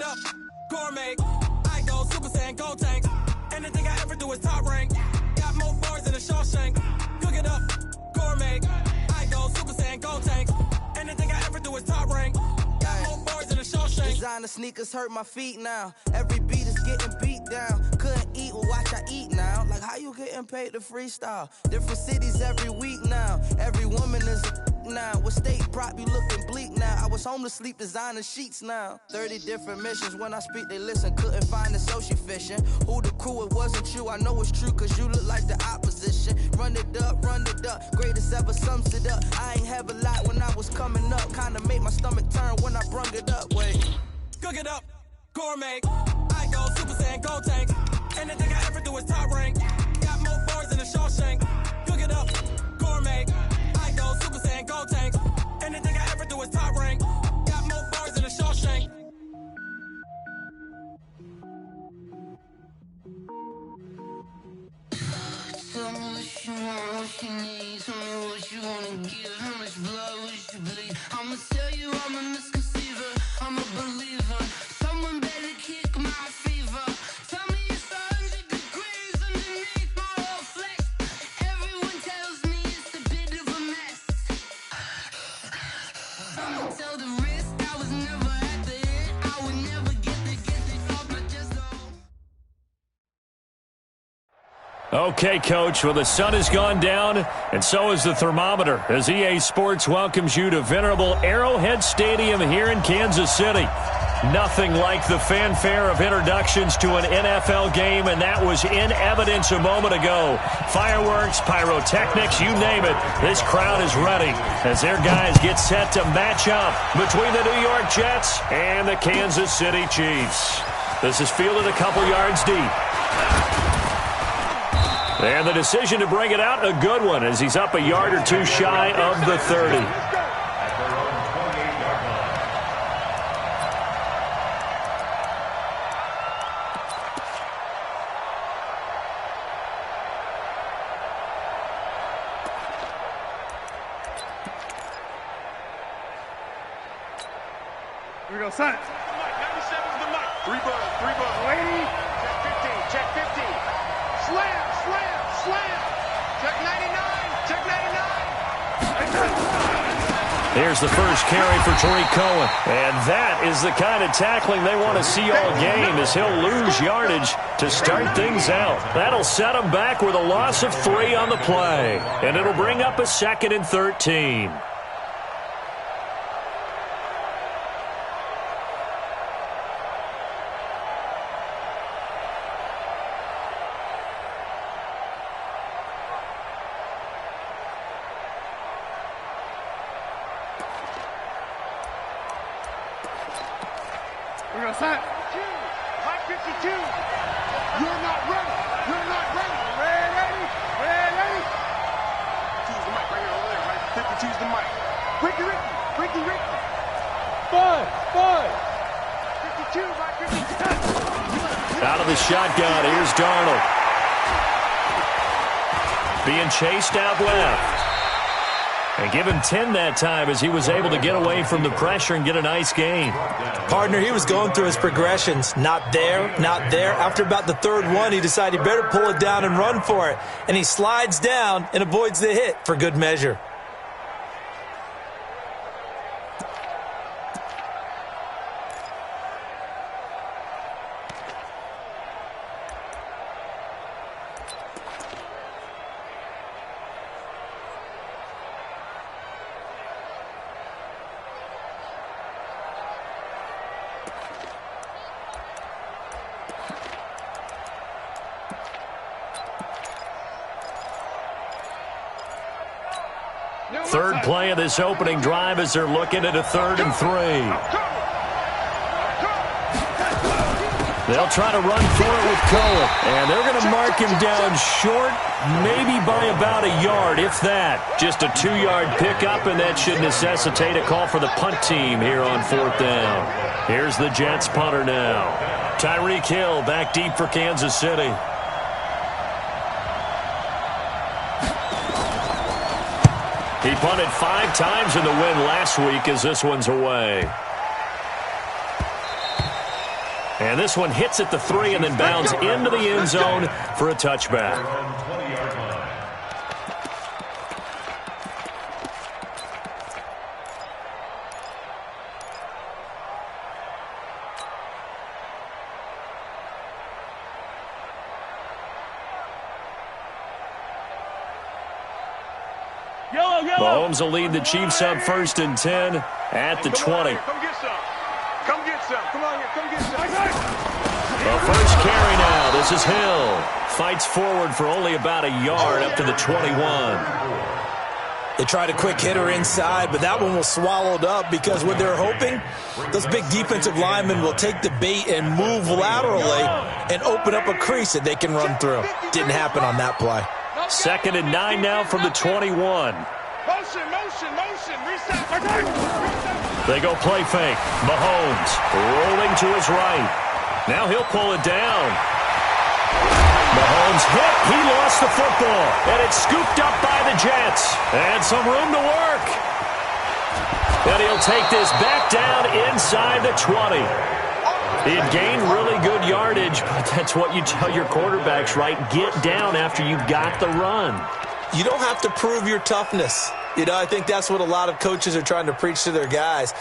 up, gourmet. I go Super Saiyan, go tank. Anything I ever do is top rank. Got more bars than a Shawshank. Cook it up, gourmet. I go Super Saiyan, go tank. Anything I ever do is top rank. Got more bars than a Shawshank. Designer sneakers hurt my feet now. Every beat is getting beat down. Couldn't eat, well watch I eat now. Like how you getting paid to freestyle? Different cities every week now. Every woman is a now. With state prop, you looking bleak now. I was home to sleep, designer sheets now. 30 different missions. When I speak, they listen. Couldn't find it, so she fishing. Who the crew? It wasn't you. I know it's true, cause you look like the opposition. Run it up, run it up. Greatest ever sums it up. I ain't have a lot when I was coming up. Kinda made my stomach turn when I brung it up. Wait. Cook it up, gourmet. I go Super Saiyan, go tank. Anything I ever do is top rank. Got more bars than a Shawshank. Cook it up, gourmet. I go Super Saiyan, go tank. Anything I ever do is top rank. Got more bars than a Shawshank. Tell me what you want, what you need. Tell me what you wanna give. How much blood would you bleed? I'ma tell you I'm a misconceiver. I'm a believer. Someone better kick my fever. Tell me it's 100 degrees underneath my whole flesh. Everyone tells me it's a bit of a mess. I'ma tell the risk I was never at the end. I would never get it off my chest. Okay, Coach, well, the sun has gone down, and so has the thermometer, as EA Sports welcomes you to venerable Arrowhead Stadium here in Kansas City. Nothing like the fanfare of introductions to an NFL game, and that was in evidence a moment ago. Fireworks, pyrotechnics, you name it. This crowd is ready as their guys get set to match up between the New York Jets and the Kansas City Chiefs. This is fielded a couple yards deep. And the decision to bring it out, a good one, as he's up a yard or two shy of the 30. Here we go, son. 97's the mic. Three bugs. Lady. Check 15. Slam. Check 99. Check 99. Here's the first carry for Tariq Cohen. And that is the kind of tackling they want to see all game, as he'll lose yardage to start things out. That'll set him back with a loss of 3 on the play. And it'll bring up a 2nd and 13. We're going to sign. Hot 52. You're not ready. Ready. Choose the mic right here over there, right? 52's the mic. Ricky. 5. 52, Mike 52. Out of the shotgun, here's Darnold. Being chased out left. And give him 10 that time, as he was able to get away from the pressure and get a nice gain. Partner, he was going through his progressions. Not there. After about the third one, he decided he better pull it down and run for it. And he slides down and avoids the hit for good measure. Third play of this opening drive as they're looking at a 3rd and 3. They'll try to run for it with Cohen. And they're going to mark him down short, maybe by about a yard, if that. Just a 2-yard pickup, and that should necessitate a call for the punt team here on 4th down. Here's the Jets punter now. Tyreek Hill back deep for Kansas City. He punted 5 times in the win last week, as this one's away. And this one hits at the 3 and then bounds into the end zone for a touchback. Mahomes will lead the Chiefs up 1st and 10 at the 20. Come get some. Come get some. Come on here. Come get some. The first carry now. This is Hill. Fights forward for only about a yard up to the 21. They tried a quick hitter inside, but that one was swallowed up because what they're hoping, those big defensive linemen will take the bait and move laterally and open up a crease that they can run through. Didn't happen on that play. 2nd and 9 now from the 21. Motion, reset. They go play fake. Mahomes rolling to his right. Now he'll pull it down. Mahomes hit. He lost the football. And it's scooped up by the Jets. And some room to work. And he'll take this back down inside the 20. He had gained really good yardage, but that's what you tell your quarterbacks, right? Get down after you've got the run. You don't have to prove your toughness. You know, I think that's what a lot of coaches are trying to preach to their guys.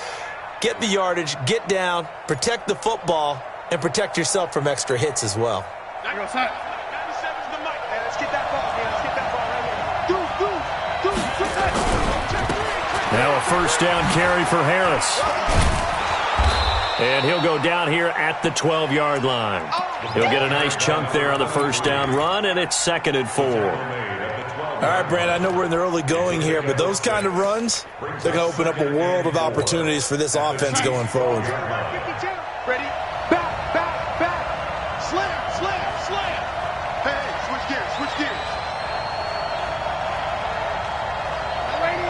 Get the yardage, get down, protect the football, and protect yourself from extra hits as well. 97's the mic, man. Let's get that ball, man. Let's get that ball right here. Now a 1st down carry for Harris. And he'll go down here at the 12-yard line. He'll get a nice chunk there on the 1st down run, and it's 2nd and 4. All right, Brand, I know we're in the early going here, but those kind of runs, they're going to open up a world of opportunities for this offense going forward. 52. Ready? Back. Slam. Hey, switch gears. Ready?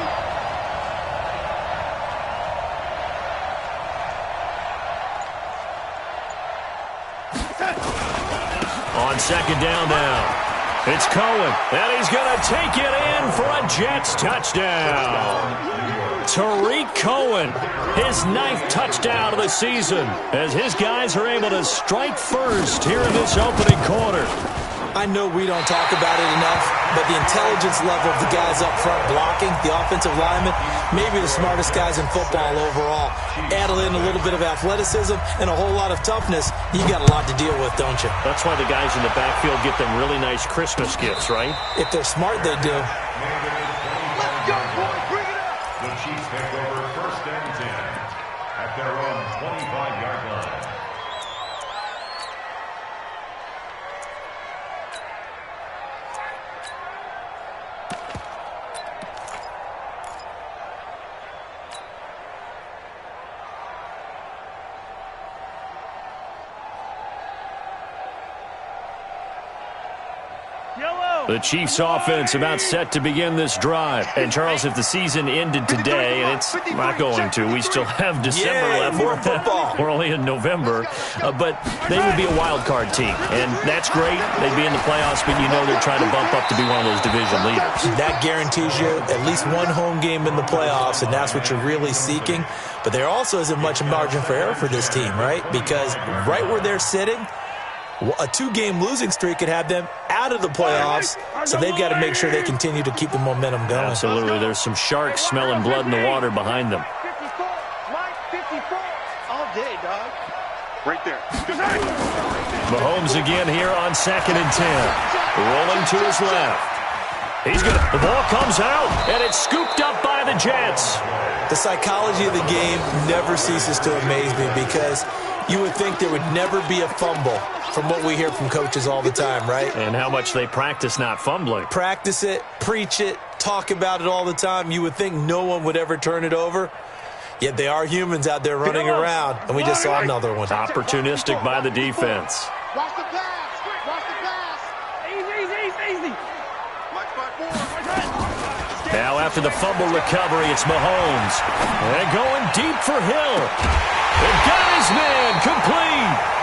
On 2nd down now. It's Cohen, and he's going to take it in for a Jets touchdown. Tariq Cohen, his 9th touchdown of the season, as his guys are able to strike first here in this opening quarter. I know we don't talk about it enough, but the intelligence level of the guys up front blocking, the offensive linemen, maybe the smartest guys in football overall. Add in a little bit of athleticism and a whole lot of toughness, you got a lot to deal with, don't you? That's why the guys in the backfield get them really nice Christmas gifts, right? If they're smart, they do. Let's go, boys. Bring it up. The Chiefs take over 1st and 10 at their own 25-yard line. The Chiefs offense about set to begin this drive. And, Charles, if the season ended today, and it's not going to, we still have December left. More football. We're only in November. But they would be a wild card team. And that's great. They'd be in the playoffs, but you know they're trying to bump up to be one of those division leaders. That guarantees you at least one home game in the playoffs, and that's what you're really seeking. But there also isn't much margin for error for this team, right? Because right where they're sitting, a 2-game losing streak could have them out of the playoffs, so they've got to make sure they continue to keep the momentum going. Absolutely. There's some sharks smelling blood in the water behind them. 54, Mike, 54. All day, dog. Right there. Mahomes again here on 2nd and 10. Rolling to his left. The ball comes out, and it's scooped up by the Jets. The psychology of the game never ceases to amaze me because you would think there would never be a fumble from what we hear from coaches all the time, right? And how much they practice not fumbling. Practice it, preach it, talk about it all the time. You would think no one would ever turn it over. Yet they are humans out there running around, and we just saw another one. Opportunistic by the defense. Watch the pass. Watch the pass. Easy. Mike, 5-4. Now after the fumble recovery, it's Mahomes. And going deep for Hill. And got his man complete.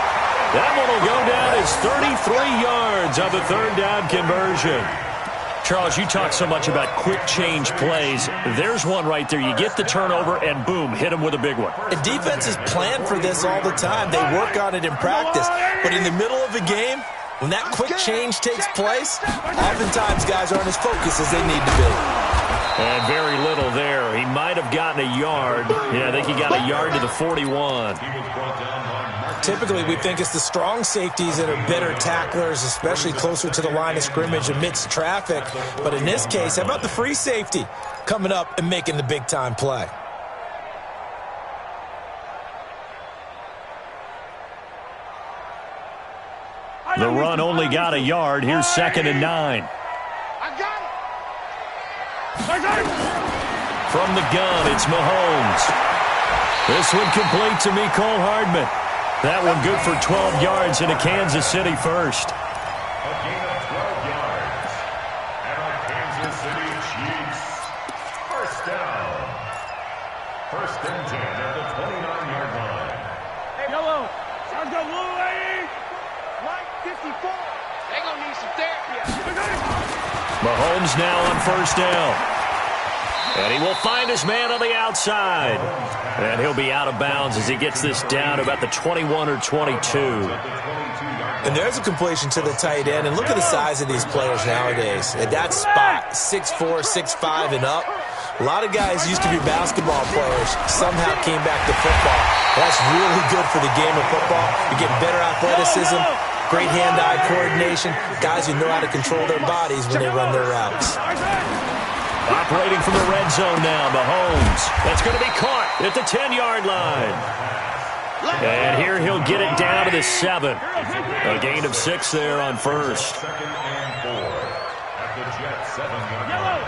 That one will go down as 33 yards on the 3rd down conversion. Charles, you talk so much about quick change plays. There's one right there. You get the turnover, and boom, hit him with a big one. The defenses plan for this all the time. They work on it in practice. But in the middle of a game, when that quick change takes place, oftentimes guys aren't as focused as they need to be. And very little there. He might have gotten a yard. Yeah, I think he got a yard to the 41. Typically, we think it's the strong safeties that are better tacklers, especially closer to the line of scrimmage amidst traffic. But in this case, how about the free safety coming up and making the big-time play? The run only got a yard. Here's 2nd and 9. I got it. From the gun, it's Mahomes. This one complete to Mecole Hardman. That one good for 12 yards into Kansas City first. A gain of 12 yards. And our Kansas City Chiefs. First down. 1st and 10 at the 29-yard line. Hey, Yellow. Sounds good, little lady. Mike 54. They gonna need some therapy. Mahomes now on 1st down. And he will find his man on the outside. And he'll be out of bounds as he gets this down about the 21 or 22. And there's a completion to the tight end. And look at the size of these players nowadays. At that spot, 6'4", 6'5", and up. A lot of guys used to be basketball players, somehow came back to football. That's really good for the game of football. You get better athleticism, great hand-eye coordination, guys who know how to control their bodies when they run their routes. Operating from the red zone now, Mahomes. That's going to be caught at the 10-yard line. And here he'll get it down to the 7. A gain of 6 there on 1st. 2nd and 4 at the Jets 7-yard line.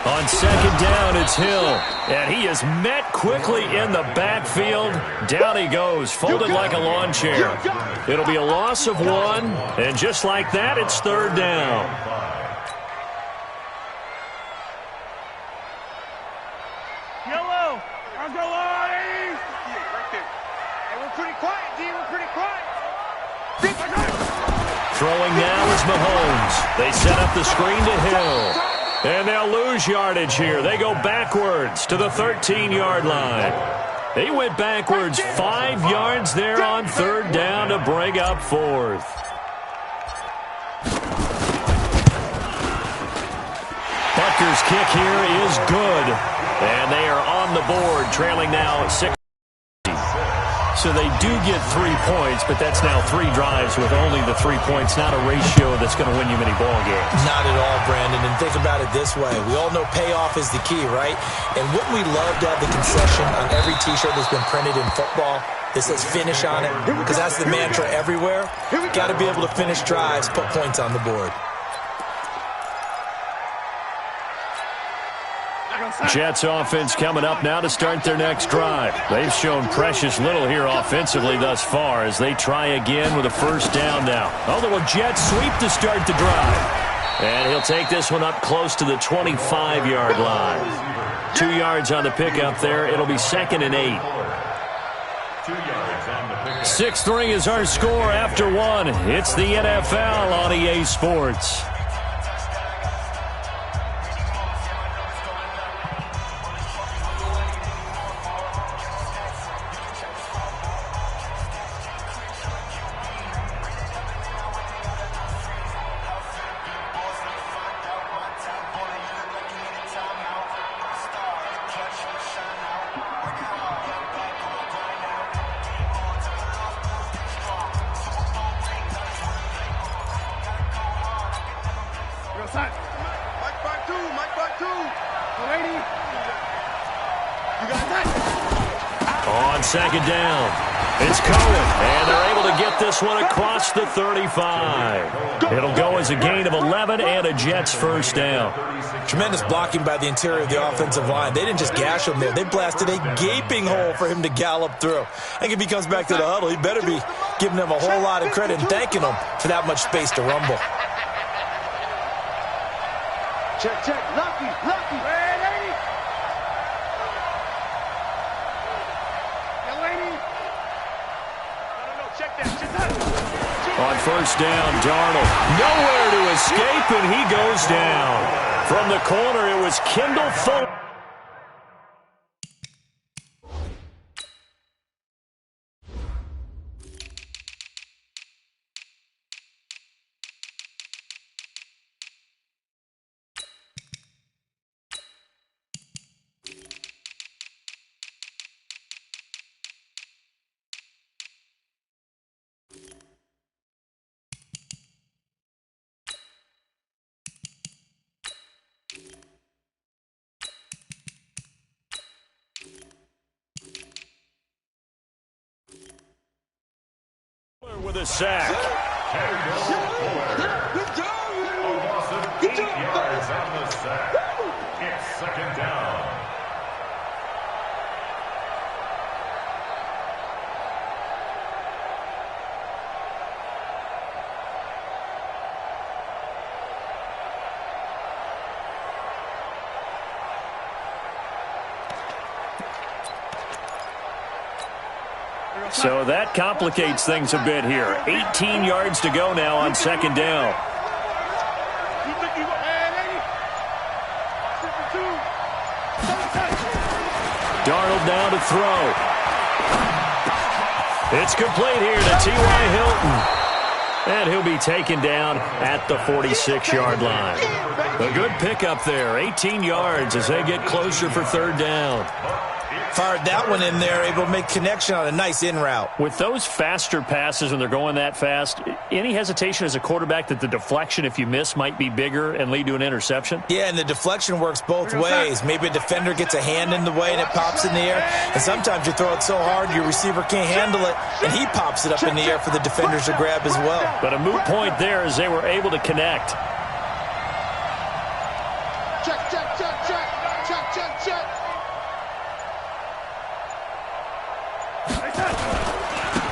On 2nd down, it's Hill. And he is met quickly in the backfield. Down he goes, folded like a lawn chair. It'll be a loss of 1. And just like that, it's 3rd down. Yellow. I'll go on. Right there. Hey, we're pretty quiet, D. We're pretty quiet. Throwing now is Mahomes. They set up the screen to Hill. And they'll lose yardage here. They go backwards to the 13-yard line. They went backwards 5 yards there on 3rd down to bring up 4th. Butker's kick here is good. And they are on the board, trailing now 6. So they do get 3 points, but that's now 3 drives with only the 3 points, not a ratio that's going to win you many ball games. Not at all, Brandon. And think about it this way. We all know payoff is the key, right? And wouldn't we love to have the concession on every T-shirt that's been printed in football that says finish on it? Because that's the mantra everywhere. Got to be able to finish drives, put points on the board. Jets offense coming up now to start their next drive. They've shown precious little here offensively thus far as they try again with a 1st down now. Oh, the Jets sweep to start the drive. And he'll take this one up close to the 25-yard line. 2 yards on the pickup there. It'll be 2nd and 8. 2 yards on the pickup. 6-3 is our score after 1. It's the NFL on EA Sports. On 2nd down, it's Cohen, and they're able to get this one across the 35. It'll go as a gain of 11 and a Jets 1st down. Tremendous blocking by the interior of the offensive line. They didn't just gash him there. They blasted a gaping hole for him to gallop through. I think if he comes back to the huddle, he better be giving them a whole lot of credit and thanking them for that much space to rumble. Check, check. Lucky, lucky. Hey, lady. Yeah, lady. No, check that. Check that. On first down, Darnold. Nowhere to escape, and he goes down. From the corner, it was Kendall Fuller. With a sack. Good job, a loss of 8 yards on the sack. It's second down. So that complicates things a bit here. 18 yards to go now on second down. Darnold now to throw. It's complete here to T.Y. Hilton. And he'll be taken down at the 46-yard line. A good pickup there. 18 yards as they get closer for third down. Fired that one in there, able to make connection on a nice in route. With those faster passes when they're going that fast, any hesitation as a quarterback that the deflection, if you miss, might be bigger and lead to an interception? Yeah, and the deflection works both ways. Maybe a defender gets a hand in the way and it pops in the air. And sometimes you throw it so hard your receiver can't handle it, and he pops it up in the air for the defenders to grab as well. But a moot point there as they were able to connect. Check, check, check, check, check, check, check.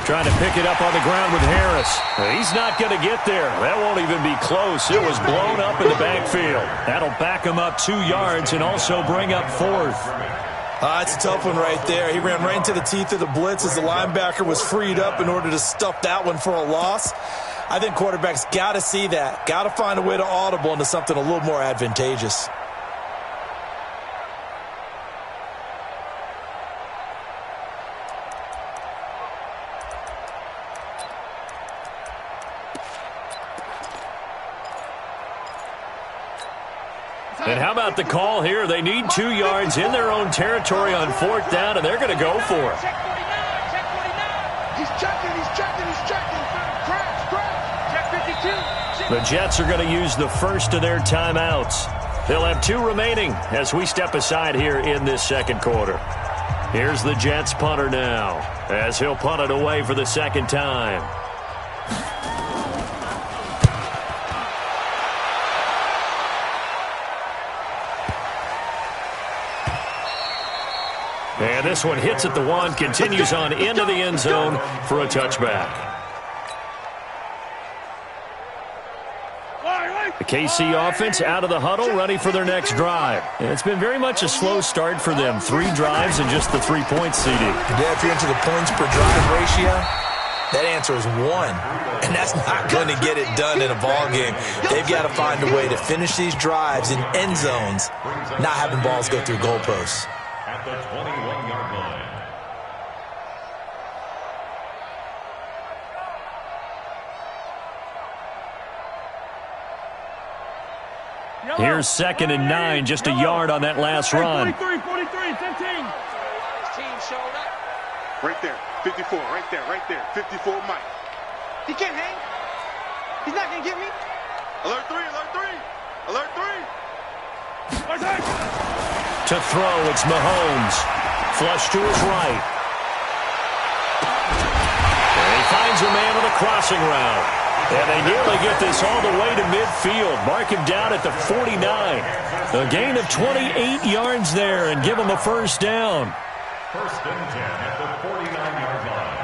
Trying to pick it up on the ground with Harris. He's not going to get there. That won't even be close. It was blown up in the backfield. That'll back him up 2 yards and also bring up fourth. It's a tough one right there. He ran right into the teeth of the blitz as the linebacker was freed up in order to stuff that one for a loss. I think quarterbacks got to see that. Got to find a way to audible into something a little more advantageous. And how about the call here? They need 2 yards in their own territory on fourth down, and they're going to go for it. Check 49, check 49. He's checking, he's checking, he's checking. Crash, crash. Check 52. The Jets are going to use the first of their timeouts. They'll have 2 remaining as we step aside here in this second quarter. Here's the Jets punter now as he'll punt it away for the second time. And this one hits at the 1, continues on into the end zone for a touchback. The KC offense out of the huddle, ready for their next drive. And it's been very much a slow start for them. 3 drives and just the 3 points, CD. Yeah, if you're into the points per drive ratio, that answer is 1. And that's not going to get it done in a ball game. They've got to find a way to finish these drives in end zones, not having balls go through goalposts. At the 21-yard line. Here's 2nd and 9, just a yard on that last run. 43, 43, 15. Team showed up. Right there, 54, right there, 54, Mike. He can't hang. He's not going to get me. Alert 3, alert 3, alert 3. To throw, it's Mahomes. Flush to his right. And he finds a man on a crossing route. And they nearly get this all the way to midfield. Mark him down at the 49. A gain of 28 yards there and give him a first down. First and 10 at the 49-yard line.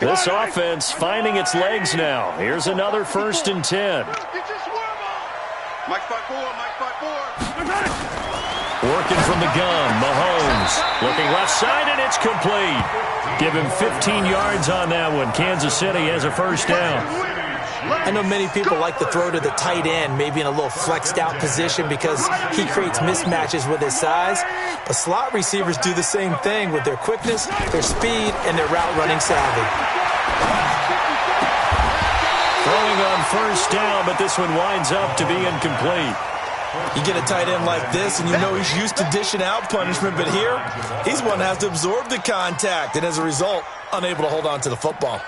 This offense finding its legs now. Here's another 1st and 10. Mike 5-4, Mike 5-4. Working from the gun, Mahomes looking left side, and it's complete. Give him 15 yards on that one. Kansas City has a 1st down. I know many people like to throw to the tight end, maybe in a little flexed out position because he creates mismatches with his size. But slot receivers do the same thing with their quickness, their speed, and their route running savvy. Throwing on 1st down, but this one winds up to be incomplete. You get a tight end like this, and you know he's used to dishing out punishment, but here, he's one that has to absorb the contact, and as a result, unable to hold on to the football.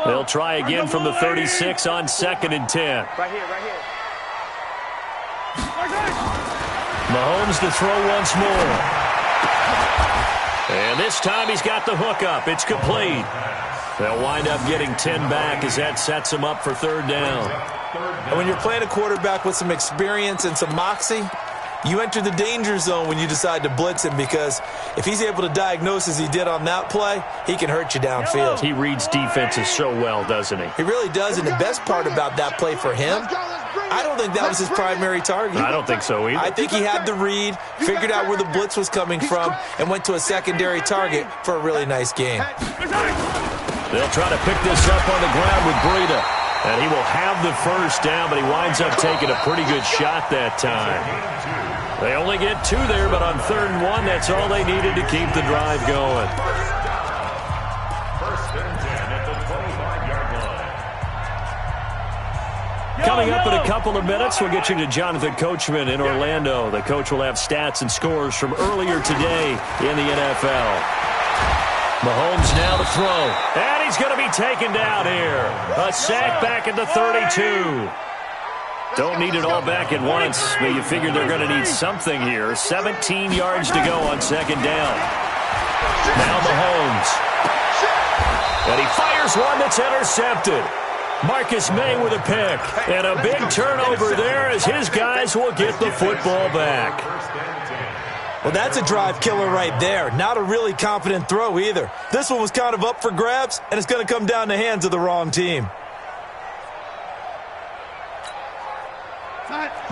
They'll try again from the 36 on 2nd and 10. Right here, right here. Mahomes to throw once more. And this time he's got the hook up. It's complete. They'll wind up getting 10 back as that sets him up for 3rd down. And when you're playing a quarterback with some experience and some moxie, you enter the danger zone when you decide to blitz him, because if he's able to diagnose as he did on that play, he can hurt you downfield. He reads defenses so well, doesn't he? He really does, and the best part about that play for him, I don't think that was his primary target. I don't think so either. I think he had the read, figured out where the blitz was coming from, and went to a secondary target for a really nice game. They'll try to pick this up on the ground with Breida. And he will have the 1st down, but he winds up taking a pretty good shot that time. They only get 2 there, but on 3rd and 1, that's all they needed to keep the drive going. 1st and 10 at the 25-yard line. Coming up in a couple of minutes, we'll get you to Jonathan Coachman in Orlando. The coach will have stats and scores from earlier today in the NFL. Mahomes now to throw. And he's going to be taken down here. A sack back at the 32. Don't need it all back at once, but you figure they're going to need something here. 17 yards to go on 2nd down. Now Mahomes. And he fires one that's intercepted. Marcus May with a pick. And a big turnover there as his guys will get the football back. Well, that's a drive killer right there. Not a really confident throw either. This one was kind of up for grabs, and it's going to come down the hands of the wrong team.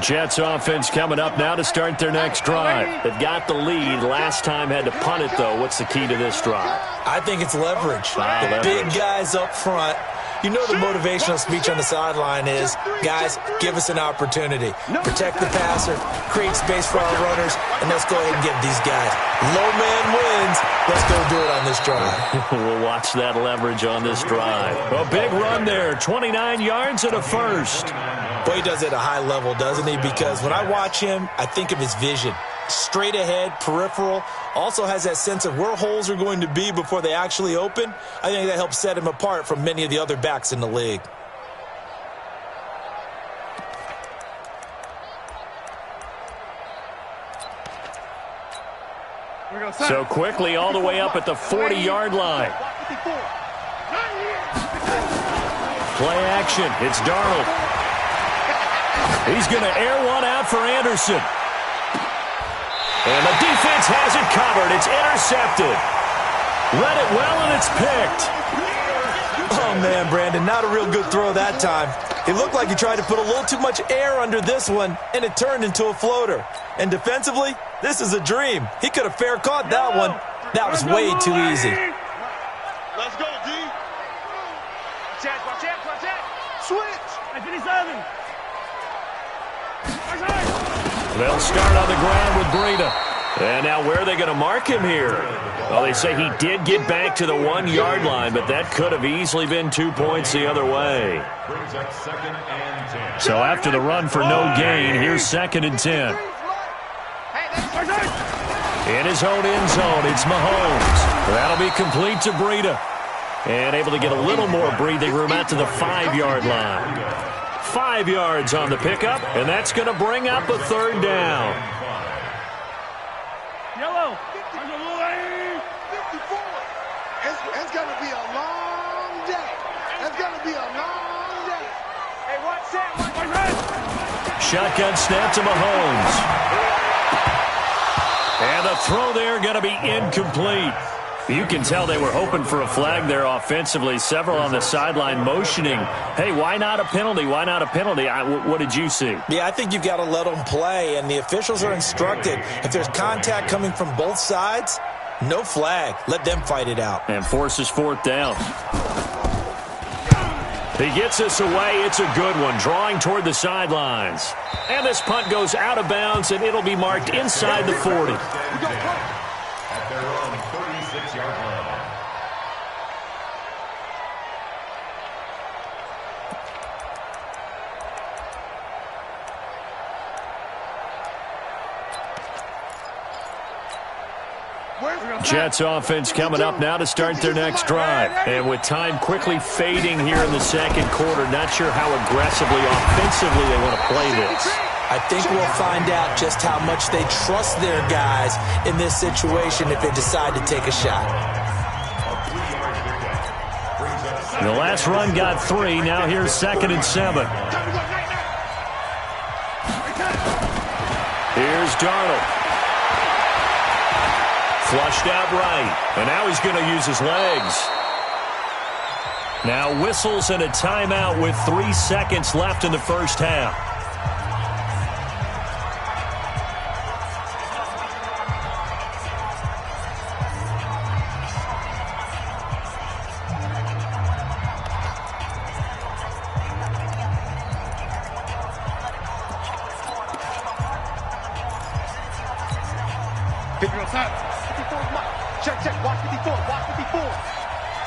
Jets offense coming up now to start their next drive. They've got the lead. Last time had to punt it, though. What's the key to this drive? I think it's leverage. The big guys up front. You know the motivational speech on the sideline is, guys, give us an opportunity. Protect the passer, create space for our runners, and let's go ahead and give these guys. Low man wins. Let's go do it on this drive. We'll watch that leverage on this drive. A big run there, 29 yards and a 1st. Boy, he does it at a high level, doesn't he? Because when I watch him, I think of his vision. Straight ahead, peripheral, also has that sense of where holes are going to be before they actually open. I think that helps set him apart from many of the other backs in the league. So quickly all the way up at the 40-yard line. Play action. It's Darnold. He's going to air one out for Anderson. And the defense has it covered. It's intercepted. Read it well, and it's picked. Oh, man, Brandon, not a real good throw that time. It looked like he tried to put a little too much air under this one, and it turned into a floater. And defensively, this is a dream. He could have fair caught that one. That was way too easy. Let's go, D. Watch out. Switch. They'll start on the ground with Breida. And now where are they going to mark him here? Well, they say he did get back to the 1-yard line, but that could have easily been 2 points the other way. So after the run for no gain, here's 2nd and 10. In his own end zone, it's Mahomes. That'll be complete to Breida. And able to get a little more breathing room out to the 5-yard line. 5 yards on the pickup, and that's going to bring up a 3rd down. Yellow. It's going to be a long day. It's going to be a long day. Hey, watch that. Shotgun snap to Mahomes. And the throw there going to be incomplete. You can tell they were hoping for a flag there offensively. Several on the sideline motioning, hey, why not a penalty? Why not a penalty? What did you see? Yeah, I think you've got to let them play, and the officials are instructed. If there's contact coming from both sides, no flag. Let them fight it out. And forces fourth down. He gets this away. It's a good one, drawing toward the sidelines. And this punt goes out of bounds, and it'll be marked inside the 40. At their own 36-yard line. Jets offense coming up now to start their next drive. And with time quickly fading here in the second quarter, not sure how aggressively, offensively they want to play this. I think we'll find out just how much they trust their guys in this situation if they decide to take a shot. The last run got 3. Now here's 2nd and 7. Here's Darnold. Flushed out right. And now he's going to use his legs. Now whistles and a timeout with 3 seconds left in the first half. Check, watch 54, watch 54.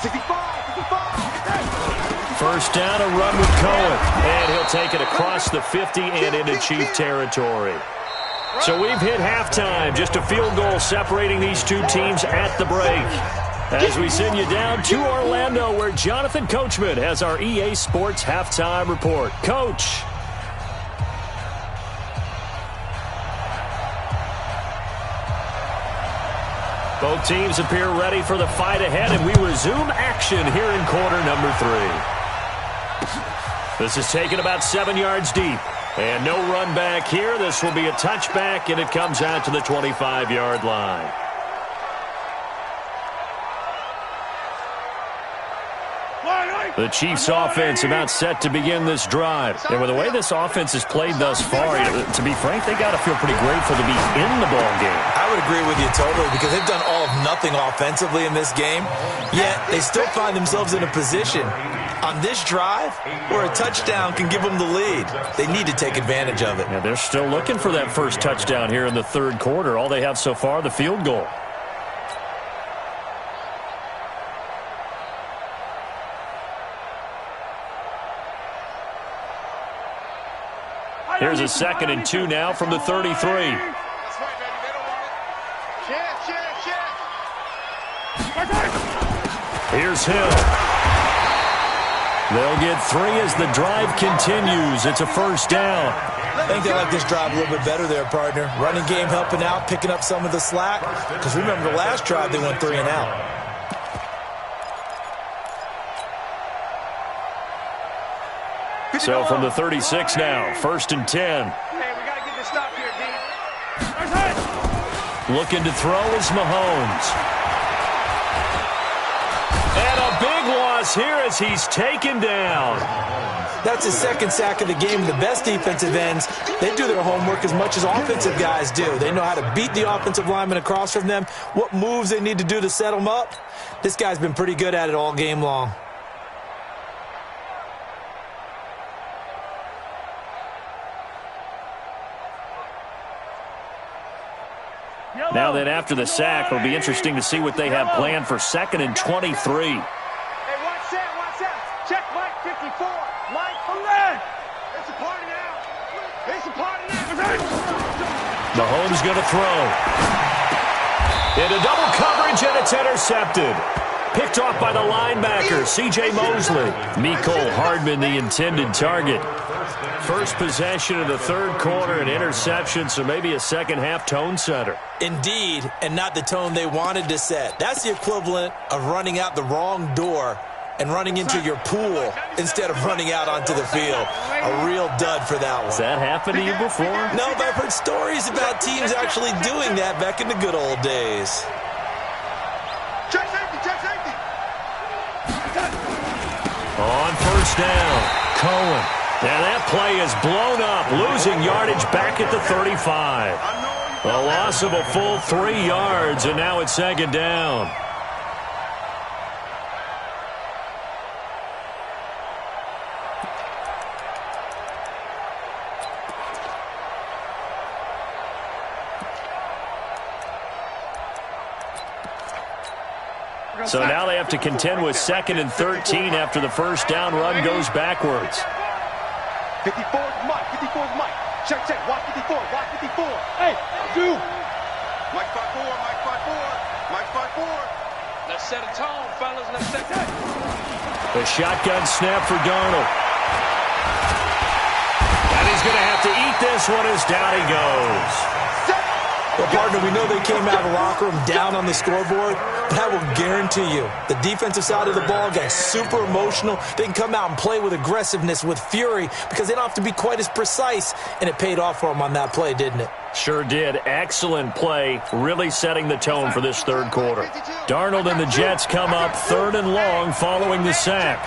65, 55. First down, a run with Cohen. And he'll take it across the 50 and into Chief territory. So we've hit halftime. Just a field goal separating these two teams at the break. As we send you down to Orlando, where Jonathan Coachman has our EA Sports halftime report. Coach. Both teams appear ready for the fight ahead, and we resume action here in quarter number 3. This is taken about 7 yards deep. And no run back here. This will be a touchback, and it comes out to the 25-yard line. The Chiefs offense about set to begin this drive. And with the way this offense has played thus far, to be frank, they got to feel pretty grateful to be in the ball game. I would agree with you totally, because they've done all of nothing offensively in this game, yet they still find themselves in a position on this drive where a touchdown can give them the lead. They need to take advantage of it. Yeah, they're still looking for that first touchdown here in the third quarter. All they have so far, the field goal. Here's a 2nd and 2 now from the 33. That's right, baby. They don't want it. Here's Hill. They'll get 3 as the drive continues. It's a first down. I think they like this drive a little bit better there, partner. Running game helping out, picking up some of the slack. Because remember, the last drive they went 3 and out. So from the 36 now, 1st and 10. Hey, we got to get this stop here, D. Looking to throw is Mahomes. And a big loss here as he's taken down. That's his 2nd sack of the game. The best defensive ends, they do their homework as much as offensive guys do. They know how to beat the offensive lineman across from them, what moves they need to do to set them up. This guy's been pretty good at it all game long. Now then, after the sack, it'll be interesting to see what they have planned for 2nd and 23. Hey, watch that. Checkmate954. Mike, come there. It's a party now. It's a party now. Mahomes going to throw. Into double coverage, and it's intercepted. Picked off by the linebacker, C.J. Mosley. Mecole Hardman, the intended target. First possession of the third quarter, an interception, so maybe a second-half tone setter. Indeed, and not the tone they wanted to set. That's the equivalent of running out the wrong door and running into your pool instead of running out onto the field. A real dud for that one. Has that happened to you before? No, but I've heard stories about teams actually doing that back in the good old days. Check safety, check safety. On first down, Cohen. And that play is blown up, losing yardage back at the 35. A loss of a full 3 yards, and now it's second down. So now they have to contend with 2nd and 13 after the first down run goes backwards. 54 Mike, 54 Mike. Check, check, watch 54, watch 54. Hey, do. Mike 5-4, Mike 5-4, Mike 5-4. Let's set a tone, fellas, let's set that. The shotgun snap for Darnold. And he's going to have to eat this one as down he goes. Well, partner, we know they came out of the locker room down on the scoreboard, but I will guarantee you the defensive side of the ball got super emotional. They can come out and play with aggressiveness, with fury, because they don't have to be quite as precise, and it paid off for them on that play, didn't it? Sure did. Excellent play, really setting the tone for this third quarter. Darnold and the Jets come up 3rd and long following the sack.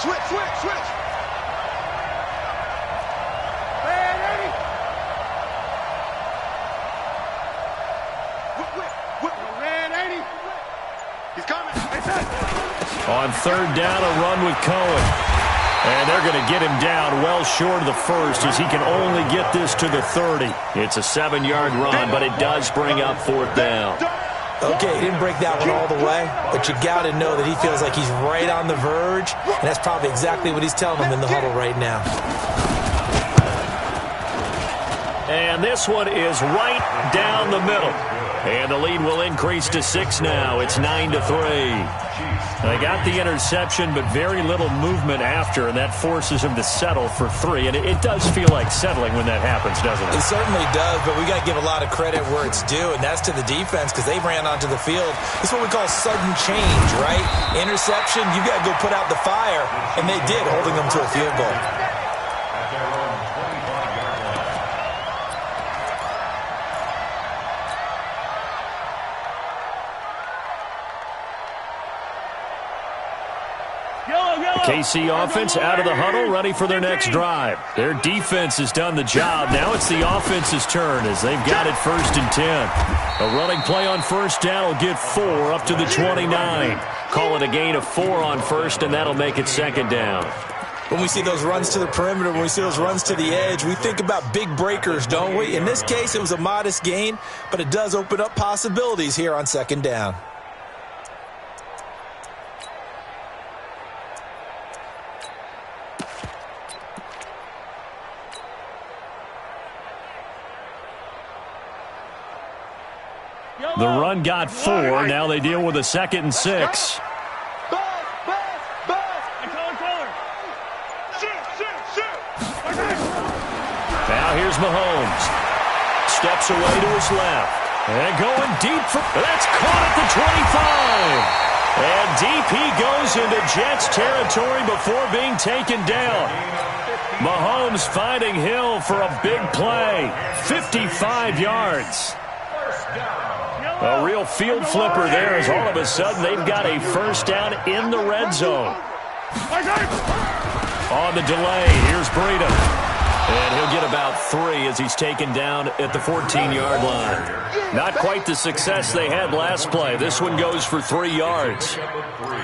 Switch, switch, switch. On 3rd down, a run with Cohen. And they're going to get him down well short of the first as he can only get this to the 30. It's a 7-yard run, but it does bring up 4th down. Okay, he didn't break that one all the way, but you got to know that he feels like he's right on the verge, and that's probably exactly what he's telling them in the huddle right now. And this one is right down the middle. And the lead will increase to 6 now. It's 9-3. They got the interception, but very little movement after, and that forces him to settle for 3. And it does feel like settling when that happens, doesn't it? It certainly does, but we got to give a lot of credit where it's due, and that's to the defense because they ran onto the field. It's what we call sudden change, right? Interception, you got to go put out the fire, and they did, holding them to a field goal. KC offense out of the huddle, ready for their next drive. Their defense has done the job. Now it's the offense's turn as they've got it 1st and 10. A running play on first down will get 4 up to the 29. Call it a gain of 4 on first, and that'll make it 2nd down. When we see those runs to the perimeter, when we see those runs to the edge, we think about big breakers, don't we? In this case, it was a modest gain, but it does open up possibilities here on 2nd down. The run got 4. Now they deal with a 2nd and 6. Now here's Mahomes. Steps away to his left. And going deep for... That's caught at the 25. And deep he goes into Jets territory before being taken down. Mahomes finding Hill for a big play. 55 yards. A real field flipper there as all of a sudden they've got a first down in the red zone. On the delay, here's Breida. And he'll get about 3 as he's taken down at the 14-yard line. Not quite the success they had last play. This one goes for 3 yards.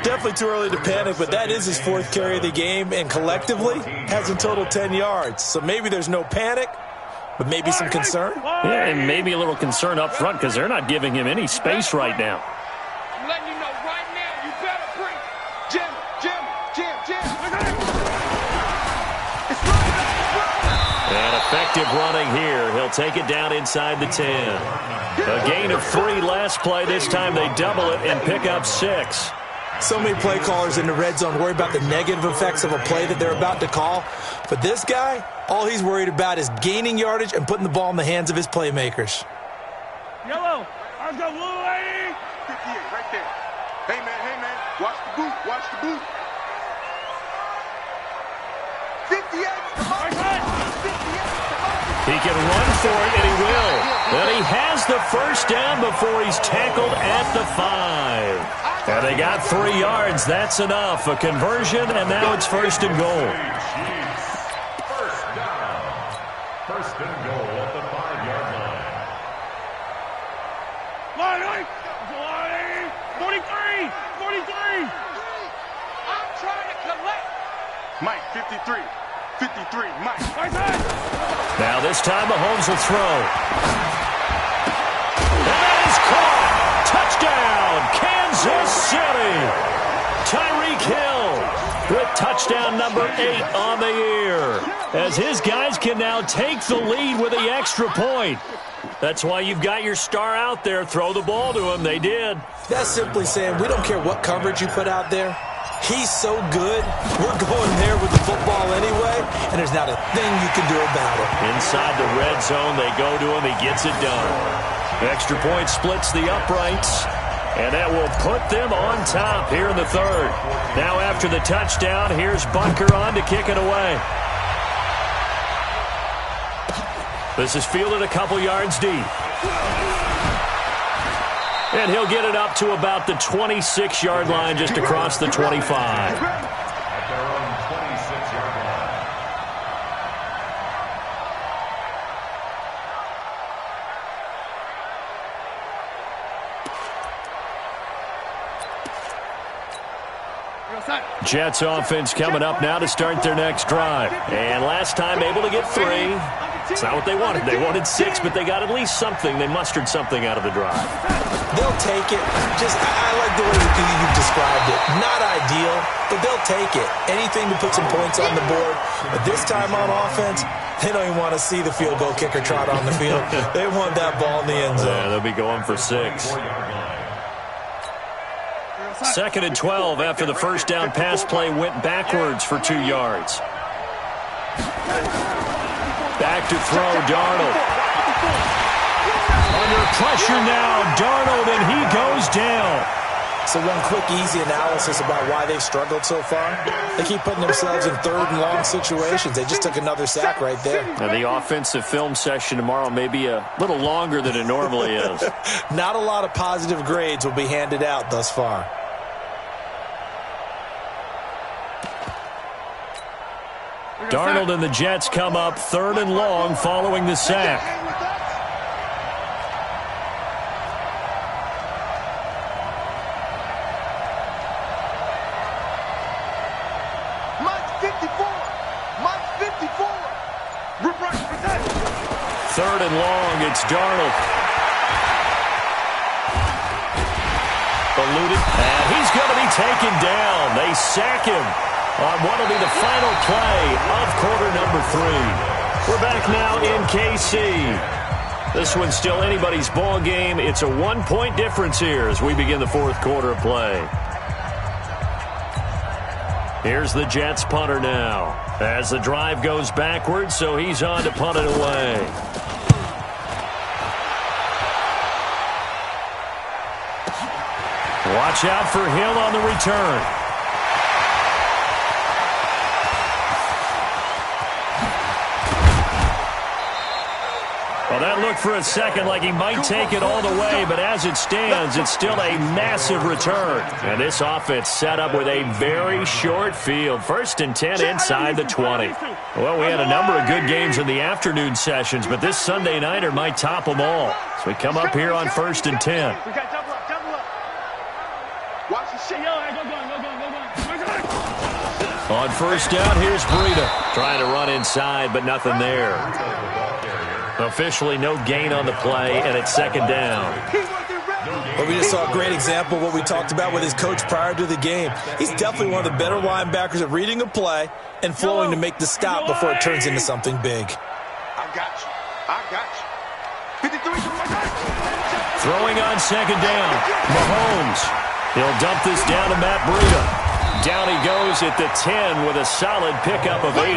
Definitely too early to panic, but that is his 4th carry of the game, and collectively has in total 10 yards. So maybe there's no panic, but maybe some concern. Yeah, and maybe a little concern up front because they're not giving him any space right now. I'm letting you know right now, you better bring Jim. And effective running here. He'll take it down inside the 10. A gain of 3 last play. This time they double it and pick up 6. So many play callers in the red zone worry about the negative effects of a play that they're about to call. But this guy, all he's worried about is gaining yardage and putting the ball in the hands of his playmakers. Yellow, I've got blue 58 right there. Hey, man, hey. He can run for it, and he will. And he has the first down before he's tackled at the 5. And they got 3 yards. That's enough. A conversion, and now it's first and goal. First down. First and goal at the 5-yard line. 43! 43! I'm trying to collect. Mike, 53. 53, Mike. Now this time Mahomes will throw. And that is caught. Touchdown, Kansas City. Tyreek Hill with touchdown number 8 on the year. As his guys can now take the lead with the extra point. That's why you've got your star out there. Throw the ball to him. They did. That's simply saying we don't care what coverage you put out there. He's so good, we're going there with the football anyway, and there's not a thing you can do about it. Inside the red zone, they go to him. He gets it done. Extra point splits the uprights, and that will put them on top here in the 3rd. Now after the touchdown, here's Butker on to kick it away. This is fielded a couple yards deep. And he'll get it up to about the 26-yard line, just across the 25. At their own 26-yard line. Jets offense coming up now to start their next drive. And last time able to get 3. It's not what they wanted. They wanted 6, but they got at least something. They mustered something out of the drive. They'll take it. I like the way you've described it. Not ideal, but they'll take it. Anything to put some points on the board. But this time on offense, they don't even want to see the field goal kicker trot on the field. They want that ball in the end zone. Yeah, they'll be going for 6. 2nd and 12 after the first down pass play went backwards for 2 yards. Back to throw, Darnold. Under pressure now, Darnold, and he goes down. So one quick, easy analysis about why they've struggled so far. They keep putting themselves in 3rd and long situations. They just took another sack right there. Now the offensive film session tomorrow may be a little longer than it normally is. Not a lot of positive grades will be handed out thus far. Darnold and the Jets come up 3rd and long following the sack. Mike 54. Mike 54. 3rd and long, it's Darnold. Eluded, and he's going to be taken down. They sack him on what will be the final play of quarter number 3. We're back now in KC. This one's still anybody's ball game. It's a 1-point difference here as we begin the 4th quarter of play. Here's the Jets punter now as the drive goes backwards, so he's on to punt it away. Watch out for Hill on the return. Well, that looked for a second like he might take it all the way, but as it stands, it's still a massive return. And this offense set up with a very short field. 1st and 10 inside the 20. Well, we had a number of good games in the afternoon sessions, but this Sunday nighter might top them all. So we come up here on 1st and 10. We got double up, double up. Watch the shit. On 1st down, here's Breida. Trying to run inside, but nothing there. Officially no gain on the play, and it's 2nd down. But we just saw a great example of what we talked about with his coach prior to the game. He's definitely one of the better linebackers at reading a play and flowing to make the stop before it turns into something big. I got you. I got you. 53. Throwing on 2nd down. Mahomes. He'll dump this down to Matt Breida. Down he goes at the 10 with a solid pickup of 8.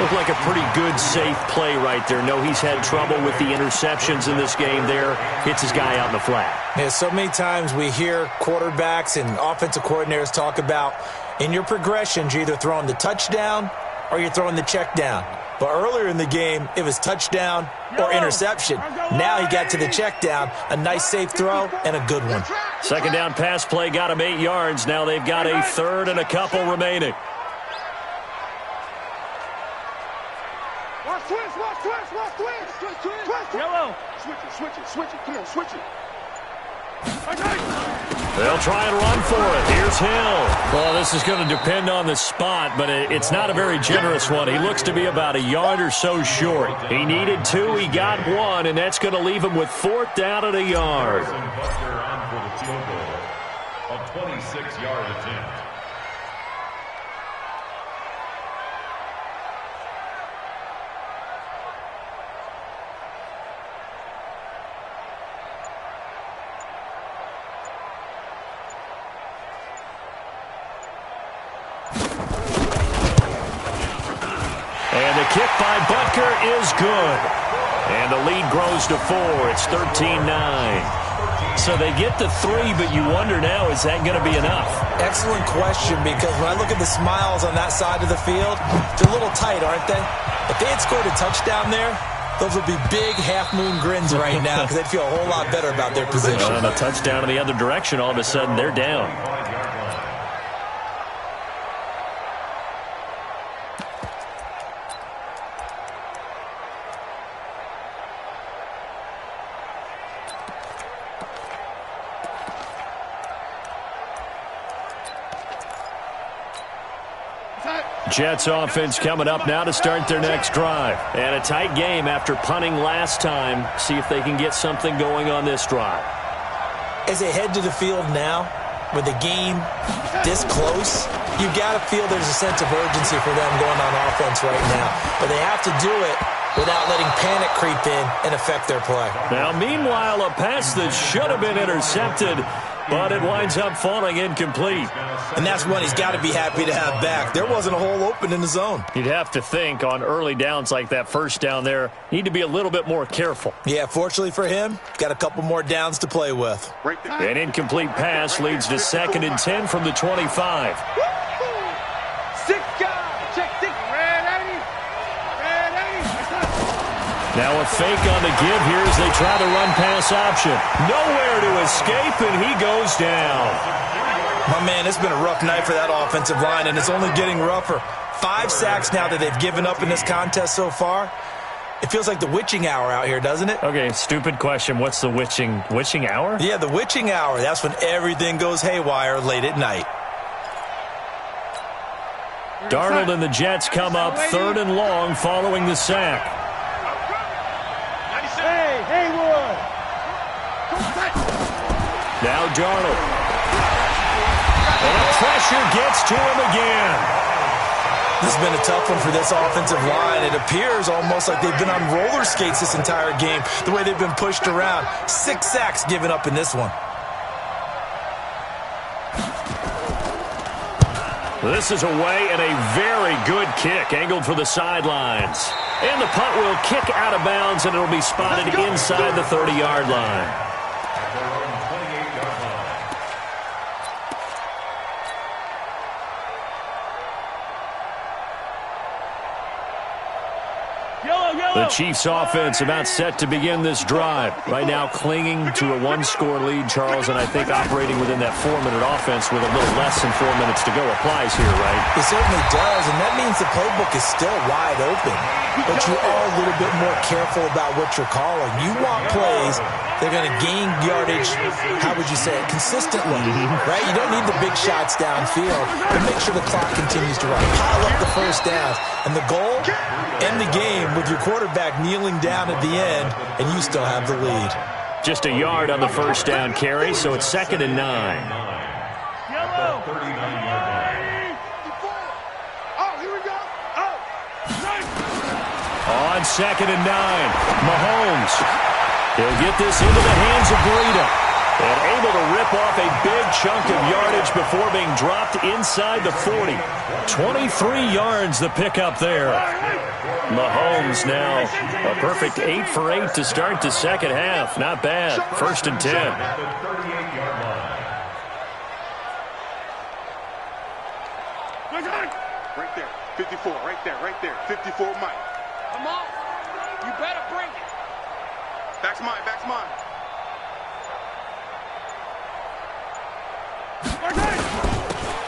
Looked like a pretty good, safe play right there. No, he's had trouble with the interceptions in this game there. Hits his guy out in the flat. Yeah, so many times we hear quarterbacks and offensive coordinators talk about in your progressions, you're either throwing the touchdown or you're throwing the check down. But earlier in the game, it was touchdown or interception. Now he got to the check down, a nice safe throw, and a good one. Second down pass play got him 8 yards. Now they've got a third and a couple remaining. Watch twist. Yellow. Switch it. Come on, switch it. They'll try and run for it. Here's Hill. Well, this is going to depend on the spot, but it's not a very generous one. He looks to be about a yard or so short. He needed 2. He got 1, and that's going to leave him with 4th down at a yard. Buster on for the field goal. A 26-yard attempt. And the kick by Butker is good. And the lead grows to 4. It's 13-9. So they get to 3, but you wonder now, is that going to be enough? Excellent question, because when I look at the smiles on that side of the field, they're a little tight, aren't they? If they had scored a touchdown there, those would be big half-moon grins right now because they'd feel a whole lot better about their position. And a touchdown in the other direction, all of a sudden they're down. Jets offense coming up now to start their next drive. And a tight game after punting last time. See if they can get something going on this drive. As they head to the field now, with the game this close, you've got to feel there's a sense of urgency for them going on offense right now. But they have to do it without letting panic creep in and affect their play. Now, meanwhile, a pass that should have been intercepted, but it winds up falling incomplete. And that's one he's got to be happy to have back. There wasn't a hole open in the zone. You'd have to think on early downs like that first down there, need to be a little bit more careful. Yeah, fortunately for him, got a couple more downs to play with. An incomplete pass leads to 2nd and 10 from the 25. 6 guys. Check 6. Red 80. Now a fake on the give here as they try the run pass option. Nowhere to escape, and he goes down. My man, it's been a rough night for that offensive line, and it's only getting rougher. 5 sacks now that they've given up in this contest so far. It feels like the witching hour out here, doesn't it? Okay, stupid question. What's the witching hour? Yeah, the witching hour. That's when everything goes haywire late at night. Darnold and the Jets come up 3rd and long following the sack. Hey, Haywood. Now Darnold. And the pressure gets to him again. This has been a tough one for this offensive line. It appears almost like they've been on roller skates this entire game, the way they've been pushed around. 6 sacks given up in this one. This is away and a very good kick, angled for the sidelines. And the punt will kick out of bounds, and it'll be spotted inside the 30-yard line. The Chiefs offense about set to begin this drive. Right now clinging to a 1-score lead, Charles, and I think operating within that 4-minute offense with a little less than 4 minutes to go applies here, right? It certainly does, and that means the playbook is still wide open. But you are a little bit more careful about what you're calling. You want plays they're going to gain yardage, how would you say it, consistently, right? You don't need the big shots downfield, but make sure the clock continues to run. Pile up the first downs. And the goal, end the game with your quarterback kneeling down at the end, and you still have the lead. Just a yard on the first down carry, so it's 2nd and 9. Yellow. 39-yard line. Oh, here we go. Oh, nice. On 2nd and 9, Mahomes. He'll get this into the hands of Breida. And able to rip off a big chunk of yardage before being dropped inside the 40. 23 yards the pickup there. Mahomes now a perfect 8 for 8 to start the second half. Not bad. 1st and 10. Right there. 54. Right there. Right there. 54 Mike. Come on. You better bring it. Back's mine. Back's mine.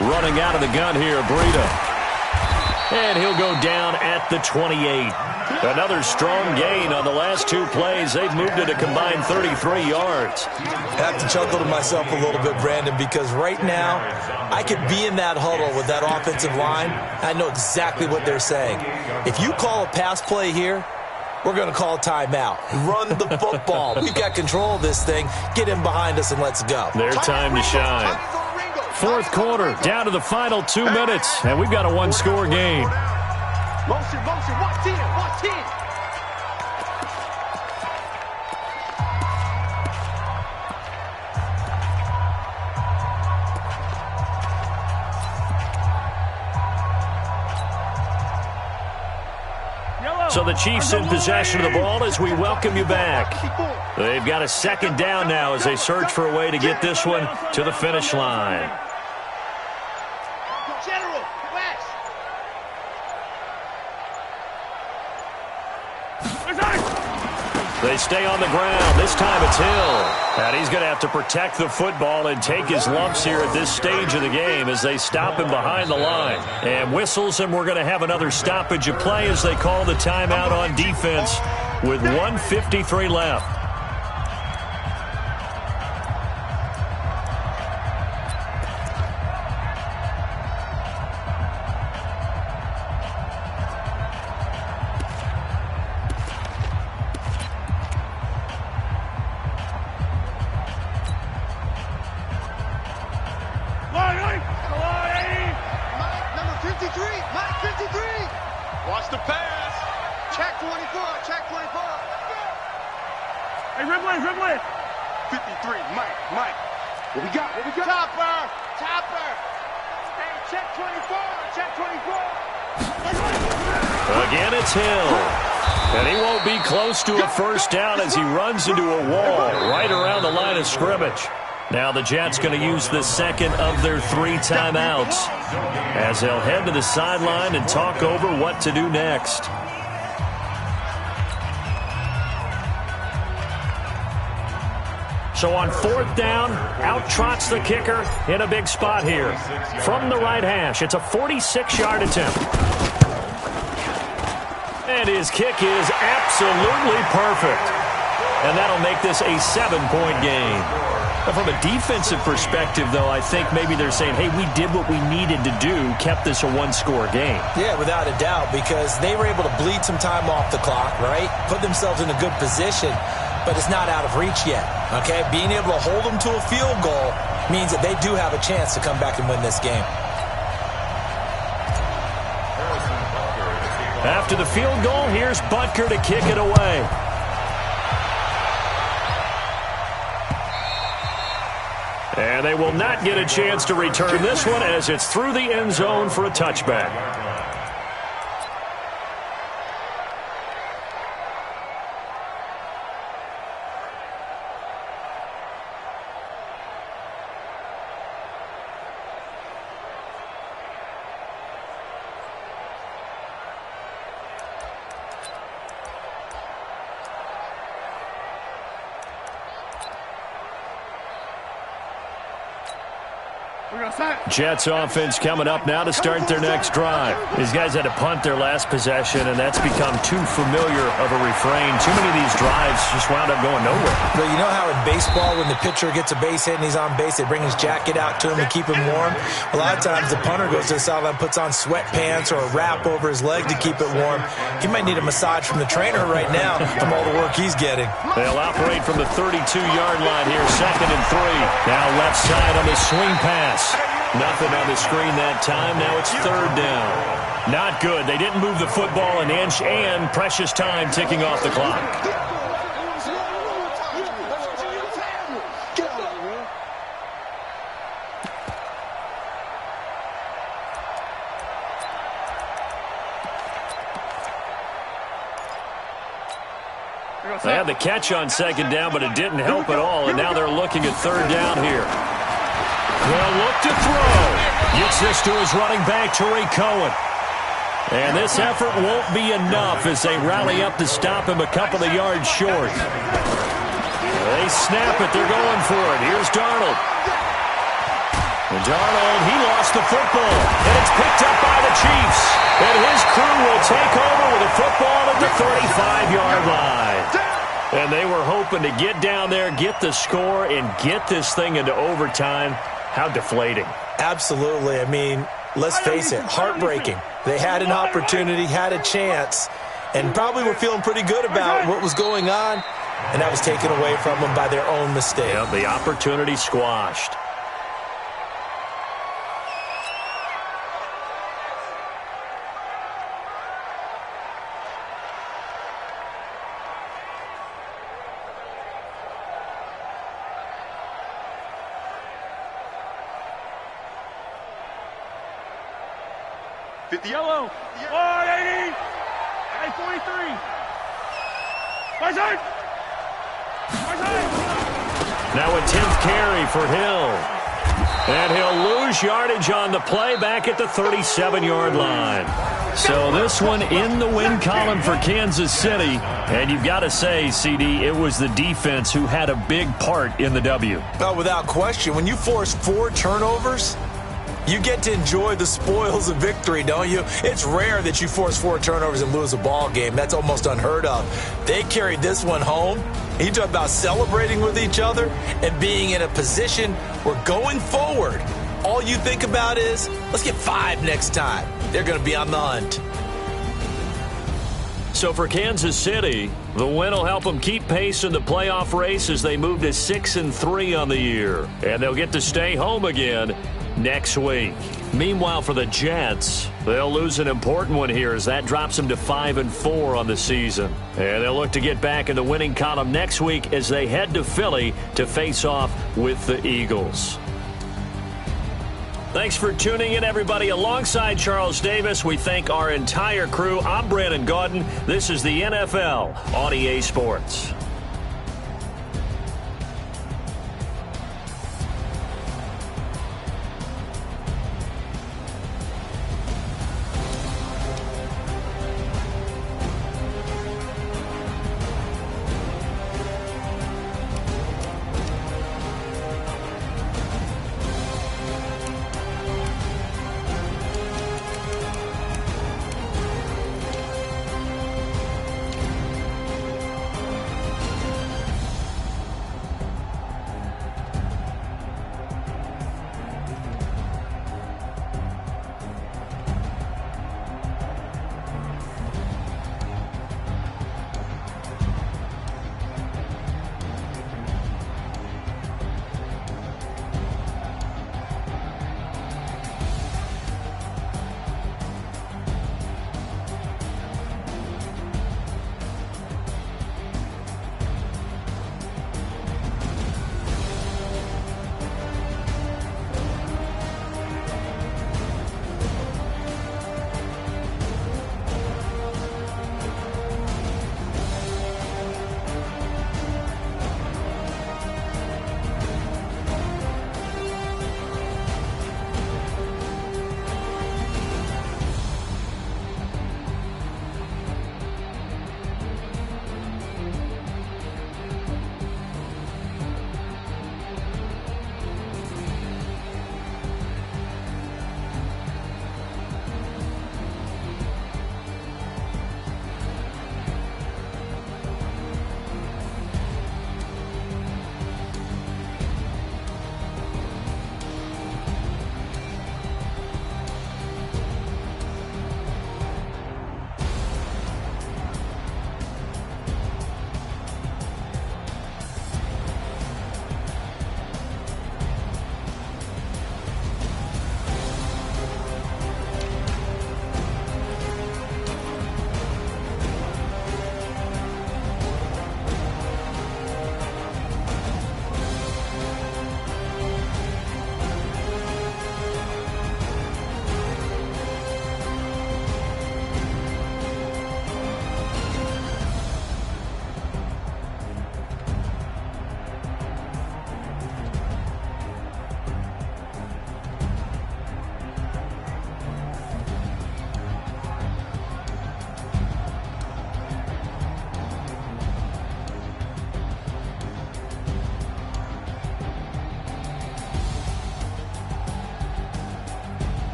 Running out of the gun here, Breida. And he'll go down at the 28. Another strong gain on the last 2 plays. They've moved it a combined 33 yards. I have to chuckle to myself a little bit, Brandon, because right now I could be in that huddle with that offensive line. I know exactly what they're saying. If you call a pass play here, we're going to call a timeout. Run the football. We've got control of this thing. Get in behind us and let's go. Their time to shine. 4th quarter, down to the final 2 minutes, and we've got a 1-score game. Motion, watch in, watch in. So the Chiefs in possession of the ball as we welcome you back. They've got a 2nd down now as they search for a way to get this one to the finish line. General, West. They stay on the ground. This time it's Hill. And he's going to have to protect the football and take his lumps here at this stage of the game as they stop him behind the line. And whistles, and we're going to have another stoppage of play as they call the timeout on defense with 1:53 left. Again, it's Hill. And he won't be close to a first down as he runs into a wall right around the line of scrimmage. Now the Jets going to use the 2nd of their 3 timeouts as they'll head to the sideline and talk over what to do next. So on 4th down, out trots the kicker in a big spot here. From the right hash, it's a 46-yard attempt. And his kick is absolutely perfect. And that'll make this a 7-point game. But from a defensive perspective, though, I think maybe they're saying, hey, we did what we needed to do, kept this a 1-score game. Yeah, without a doubt, because they were able to bleed some time off the clock, right? Put themselves in a good position, but it's not out of reach yet, okay? Being able to hold them to a field goal means that they do have a chance to come back and win this game. After the field goal, here's Butker to kick it away. And they will not get a chance to return this one as it's through the end zone for a touchback. Jets offense coming up now to start their next drive. These guys had to punt their last possession, and that's become too familiar of a refrain. Too many of these drives just wound up going nowhere. But you know how in baseball, when the pitcher gets a base hit and he's on base, they bring his jacket out to him to keep him warm? A lot of times the punter goes to the sideline, puts on sweatpants or a wrap over his leg to keep it warm. He might need a massage from the trainer right now from all the work he's getting. They'll operate from the 32-yard line here, 2nd and 3. Now left side on the swing pass. Nothing on the screen that time. Now it's 3rd down. Not good. They didn't move the football an inch, and precious time ticking off the clock. They had the catch on second down, but it didn't help at all, and now they're looking at third down here. They'll look to throw. Gets this to his running back, Tariq Cohen. And this effort won't be enough as they rally up to stop him a couple of yards short. They snap it. They're going for it. Here's Darnold. And Darnold, he lost the football. And it's picked up by the Chiefs. And his crew will take over with a football at the 35-yard line. And they were hoping to get down there, get the score, and get this thing into overtime. How deflating. Absolutely. I mean, let's face it, heartbreaking. They had an opportunity, had a chance, and probably were feeling pretty good about what was going on, and that was taken away from them by their own mistake. Yeah, the opportunity squashed. Yellow. 180. 43. My side. Now a 10th carry for Hill. And he'll lose yardage on the play back at the 37-yard line. So this one in the win column for Kansas City. And you've got to say, CD, it was the defense who had a big part in the W. Well, without question, when you force 4 turnovers, you get to enjoy the spoils of victory, don't you? It's rare that you force 4 turnovers and lose a ball game. That's almost unheard of. They carried this one home. You talk about celebrating with each other and being in a position where going forward, all you think about is, let's get 5 next time. They're going to be on the hunt. So for Kansas City, the win will help them keep pace in the playoff race as they move to 6-3 on the year. And they'll get to stay home again next week. Meanwhile, for the Jets, they'll lose an important one here as that drops them to 5-4 on the season. And they'll look to get back in the winning column next week as they head to Philly to face off with the Eagles. Thanks for tuning in, everybody. Alongside Charles Davis, we thank our entire crew. I'm Brandon Gaudin. This is the NFL on EA Sports.